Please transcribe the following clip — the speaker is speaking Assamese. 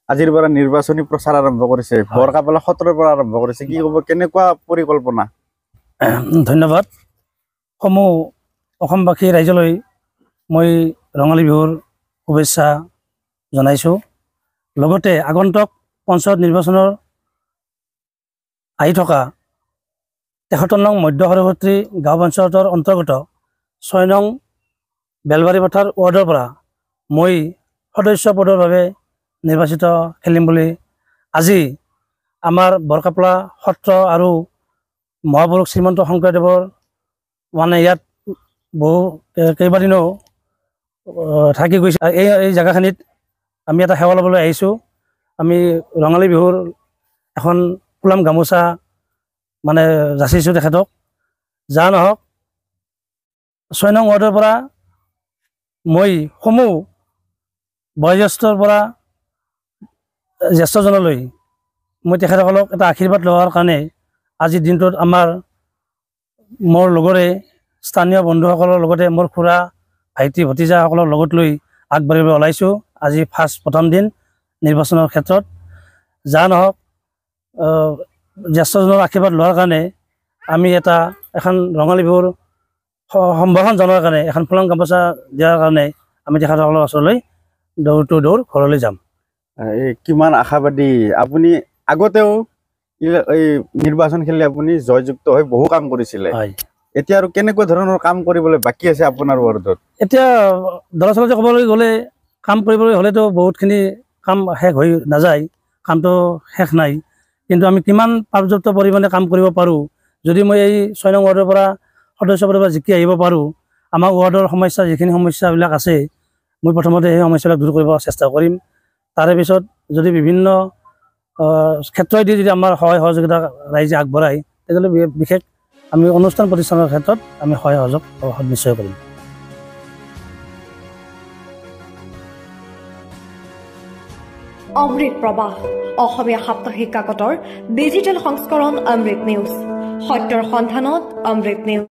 আজিৰ পৰা নিৰ্বাচনী প্ৰচাৰ আৰম্ভ কৰিছে বৰকাপালা সত্ৰৰ পৰা আৰম্ভ কৰিছে কি ক'ব কেনেকুৱা পৰিকল্পনা ধন্যবাদ সমূহ অসমবাসী ৰাইজলৈ মই ৰঙালী বিহুৰ শুভেচ্ছা জনাইছোঁ লগতে আগন্তুক পঞ্চায়ত নিৰ্বাচনৰ আহি থকা ৭৩ নং মধ্য সৰস্বতী গাঁও পঞ্চায়তৰ অন্তৰ্গত ৬ নং বেলবাৰী পথাৰ ৱাৰ্ডৰ পৰা মই সদস্য পদৰ বাবে নিৰ্বাচিত খেলিম বুলি আজি আমাৰ বৰকাপালা সত্ৰ আৰু মহাপুৰুষ শ্ৰীমন্ত শংকৰদেৱৰ মানে ইয়াত বহু কেইবাদিনো থাকি গৈছে এই জেগাখিনিত আমি এটা সেৱা ল'বলৈ আহিছোঁ আমি ৰঙালী বিহুৰ এখন ফুলাম গামোচা মানে যাচিছোঁ তেখেতক যা নহওক ৬ নং ৱাৰ্ডৰ পৰা মই সমূহ বয়োজ্যেষ্ঠৰ পৰা জ্যেষ্ঠজনলৈ মই তেখেতসকলক এটা আশীৰ্বাদ লোৱাৰ কাৰণে আজিৰ দিনটোত মোৰ লগৰে স্থানীয় বন্ধুসকলৰ লগতে মোৰ খুৰা ভাইটি ভতিজাসকলৰ লগত লৈ আগবাঢ়িব ওলাইছোঁ আজি প্ৰথম দিন নিৰ্বাচনৰ ক্ষেত্ৰত যা নহওক জ্যেষ্ঠজনৰ আশীৰ্বাদ লোৱাৰ কাৰণে আমি এখন ৰঙালী বিহুৰ সম্ভাষণ জনোৱাৰ কাৰণে এখন ফুলাম গামোচা দিয়াৰ কাৰণে আমি তেখেতসকলৰ ওচৰলৈ দৌৰ ঘৰলৈ যাম কিমান আশাবাদী আপুনি আগতেও এই নিৰ্বাচন খেলি আপুনি জয়যুক্ত হৈ বহু কাম কৰিছিলে এতিয়া আৰু কেনেকুৱা ধৰণৰ কাম কৰিবলৈ বাকী আছে আপোনাৰ ৱাৰ্ডত এতিয়া দৰাচলতে ক'বলৈ গ'লে কাম কৰিবলৈ হ'লেতো বহুতখিনি কাম শেষ হৈ নাযায় কামটো শেষ নাই কিন্তু আমি কিমান পৰ্যাপ্ত পৰিমাণে কাম কৰিব পাৰোঁ যদি মই এই ৬ নং ৱাৰ্ডৰ পৰা সদস্য পদৰ পৰা জিকি আহিব পাৰোঁ আমাৰ ৱাৰ্ডৰ সমস্যা যিখিনি সমস্যাবিলাক আছে মই প্ৰথমতে সেই সমস্যাবিলাক দূৰ কৰিব চেষ্টা কৰিম তাৰে পিছত যদি বিভিন্ন ক্ষেত্ৰই দি যদি আমাৰ সহায় সহযোগিতা ৰাইজে আগবঢ়ায় তেতিয়াহ'লে বিশেষ আমি অনুষ্ঠান প্ৰতিষ্ঠানৰ ক্ষেত্ৰত আমি সহায় সহযোগ নিশ্চয় কৰিম অমৃত প্ৰবাহ অসমীয়া সাপ্তাহিক কাকতৰ ডিজিটেল সংস্কৰণ অমৃত নিউজ সত্যৰ সন্ধানত অমৃত নিউজ